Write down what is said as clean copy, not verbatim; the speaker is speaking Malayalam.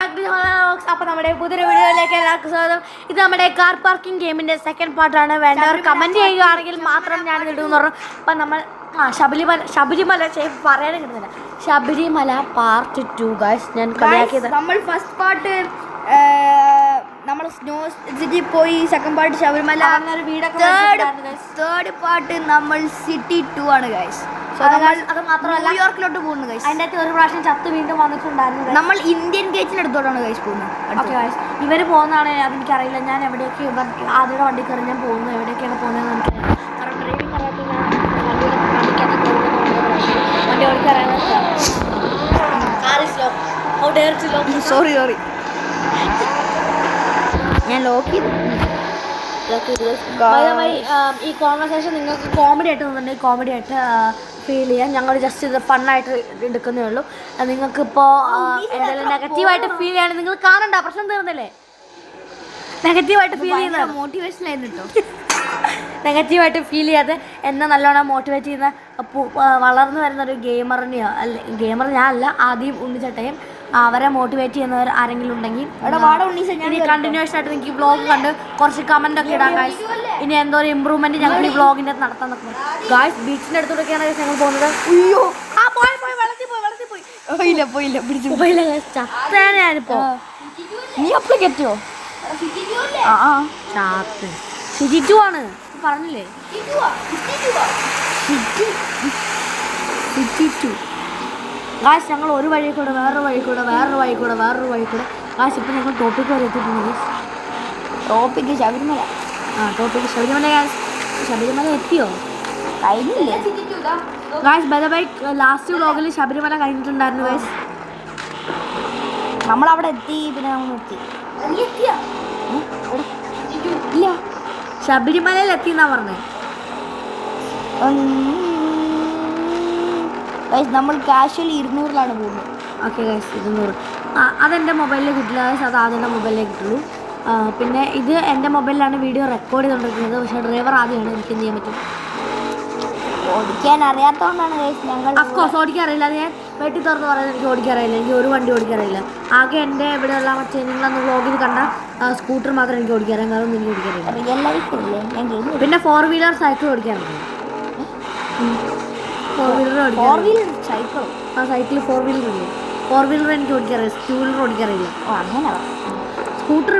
അപ്പോൾ നമ്മുടെ പുതിയൊരു വീഡിയോയിലേക്ക് എല്ലാവർക്കും സ്വാഗതം. ഇത് നമ്മുടെ കാർ പാർക്കിംഗ് ഗെയിമിൻ്റെ സെക്കൻഡ് പാർട്ടാണ്. വേണ്ടവർ കമൻറ്റ് ചെയ്യുകയാണെങ്കിൽ മാത്രം ഞാനിത് ഇടുമെന്ന് പറഞ്ഞു. അപ്പം നമ്മൾ ശബരിമല പറയാനും കിട്ടുന്നില്ല. Sabarimala part 2 guys. ഞാൻ കളിയാക്കിയത് നമ്മൾ ഫസ്റ്റ് പാർട്ട് നമ്മൾ സ്നോ സിറ്റി പോയി, second part Sabarimala, third part നമ്മൾ സിറ്റി 2 ആണ് ഗൈസ്. അത് മാത്രമല്ല ന്യൂയോർക്കിലോട്ട് പോകുന്നു ഗൈസ്. അതിൻ്റെ അകത്ത് ഒരു പ്രാവശ്യം ചത്ത് വീണ്ടും വന്നിട്ടുണ്ടായിരുന്നു. നമ്മൾ ഇന്ത്യൻ ഗേറ്റിനടുത്തോട്ടാണ് ഗൈസ് പോകുന്നത്. ഓക്കെ ഗൈസ്, ഇവർ പോകുന്നതാണ് അതെനിക്കറിയില്ല. ഞാൻ എവിടെയൊക്കെ ആദ്യയുടെ വണ്ടി കയറി ഞാൻ പോകുന്നു, എവിടെയൊക്കെയാണ് പോകുന്നതെന്ന് എനിക്കറിയാം. കാരണം ഡ്രൈവിംഗ് അറിയാത്ത ഞാൻ വണ്ടി ഓടിക്കാറാണ്. സോറി ഞാൻ ലോക്ക് ചെയ്തു. ഈ കോൺവെർസേഷൻ നിങ്ങൾക്ക് കോമഡി ആയിട്ട് തോന്നുന്നുണ്ടെങ്കിൽ കോമഡി ആയിട്ട് ഫീൽ ചെയ്യാം. ഞങ്ങൾ ജസ്റ്റ് ഇത് ഫണ്ണായിട്ട് എടുക്കുന്നേ ഉള്ളൂ. നിങ്ങൾക്കിപ്പോൾ എന്തെങ്കിലും നെഗറ്റീവായിട്ട് ഫീൽ ചെയ്യാണ്, നിങ്ങൾ കാണണ്ട, പ്രശ്നം തീർന്നില്ലേ? നെഗറ്റീവായിട്ട് ഫീൽ ചെയ്യുന്ന മോട്ടിവേഷൻ ആയിരുന്നു കേട്ടോ. നെഗറ്റീവായിട്ട് ഫീൽ ചെയ്യാതെ എന്നെ നല്ലോണം മോട്ടിവേറ്റ് ചെയ്യുന്ന വളർന്നു വരുന്നൊരു ഗെയിമറിനെയോ ഗെയിമർ ഞാൻ അല്ല, ആദ്യം ഉണ്ണിച്ചട്ടയും അവരെ മോട്ടിവേറ്റ് ചെയ്യുന്നവർ ആരെങ്കിലും ഉണ്ടെങ്കിൽ ഇനി കണ്ടിന്യൂഷൻ ആയിട്ട് നിങ്ങൾക്ക് ഈ വ്ളോഗ് കണ്ട് കുറച്ച് കമൻ്റ് ഒക്കെ ഇടാം ഗായ്സ്. ഇനി എന്തോ ഒരു ഇമ്പ്രൂവ്മെൻറ്റ് ഞങ്ങൾ ഈ വ്ളോഗിൻ്റെ അകത്ത് നടത്താൻ നോക്കുന്നത് ഗായ്സ്. ബീച്ചിൻ്റെ അടുത്തോട്ടൊക്കെയാണ് ഞങ്ങൾ പോകുന്നത്. അയ്യോ പോയില്ല ചത്തേനെ ഞാനിപ്പോ. നീ അപ്പളേക്ക് എത്തിയോ? ചാത്ത് സിറ്റി 2 ആണ് പറഞ്ഞില്ലേ? City 2 guys. ഞങ്ങൾ ഒരു വഴി കൂടെ വേറൊരു വഴി കൂടെ ഗായ്സ്. ഇപ്പം ഞങ്ങൾ ടോപ്പിക്ക് വരെ എത്തിയിട്ടുണ്ട്. Topic Sabarimala. Topic Sabarimala guys. Sabarimala എത്തിയോ? കഴിഞ്ഞില്ലേ guys? By the by, last വ്ളോഗിൽ ശബരിമല കഴിഞ്ഞിട്ടുണ്ടായിരുന്നു ഗായ്സ്. നമ്മളവിടെ എത്തി, പിന്നെ നമ്മൾ എത്തി. ഇല്ല, ശബരിമലയിൽ എത്തിയെന്നാ പറഞ്ഞേ. നമ്മൾ കാഷ്വലി 200-ലാണ് പോകുന്നത്. Okay guys, 200. അതെൻ്റെ മൊബൈലിൽ കിട്ടില്ല ഗൈസ്, അത് ആദ്യത്തെ മൊബൈലിലേ കിട്ടുള്ളൂ. പിന്നെ ഇത് എൻ്റെ മൊബൈലിലാണ് വീഡിയോ റെക്കോർഡ് ചെയ്തുകൊണ്ടിരിക്കുന്നത്. പക്ഷേ ഡ്രൈവർ ആദ്യമാണ്, എനിക്ക് എന്ത് ചെയ്യാൻ പറ്റും? ഓടിക്കാൻ അറിയാത്തതുകൊണ്ടാണ് ഗൈസ് ഞങ്ങൾ. അഫ്കോഴ്സ് ഓടിക്കാൻ അറിയില്ല, അത് ഞാൻ വെട്ടി തുറന്ന് പറയുന്നത്. എനിക്ക് ഓടിക്കാൻ അറിയില്ല, എനിക്ക് ഒരു വണ്ടി ഓടിക്കാൻ അറിയില്ല. ആകെ എൻ്റെ ഇവിടെയുള്ള മറ്റേ നിങ്ങളന്ന് വ്ളോഗിൽ കണ്ട സ്കൂട്ടർ മാത്രം എനിക്ക് ഓടിക്കാൻ അറിയാം, കാരണം എനിക്ക് ഓടിക്കാൻ അറിയില്ല. റിയൽ ലൈഫില്ലേ ഞാൻ ചെയ്യുന്നത്. പിന്നെ 4 വീലർ സൈക്കിൾ ഓടിക്കാൻ അറിയാം. 4 വീലർ സൈക്കിൾ. സൈക്കിൾ 4 വീലർ ഇല്ലേ? 4 വീലർ എനിക്ക് ഓടിക്കാൻ അറിയാം, 2 വീലർ ഓടിക്കാൻ അറിയില്ല. അങ്ങനെ സ്കൂട്ടർ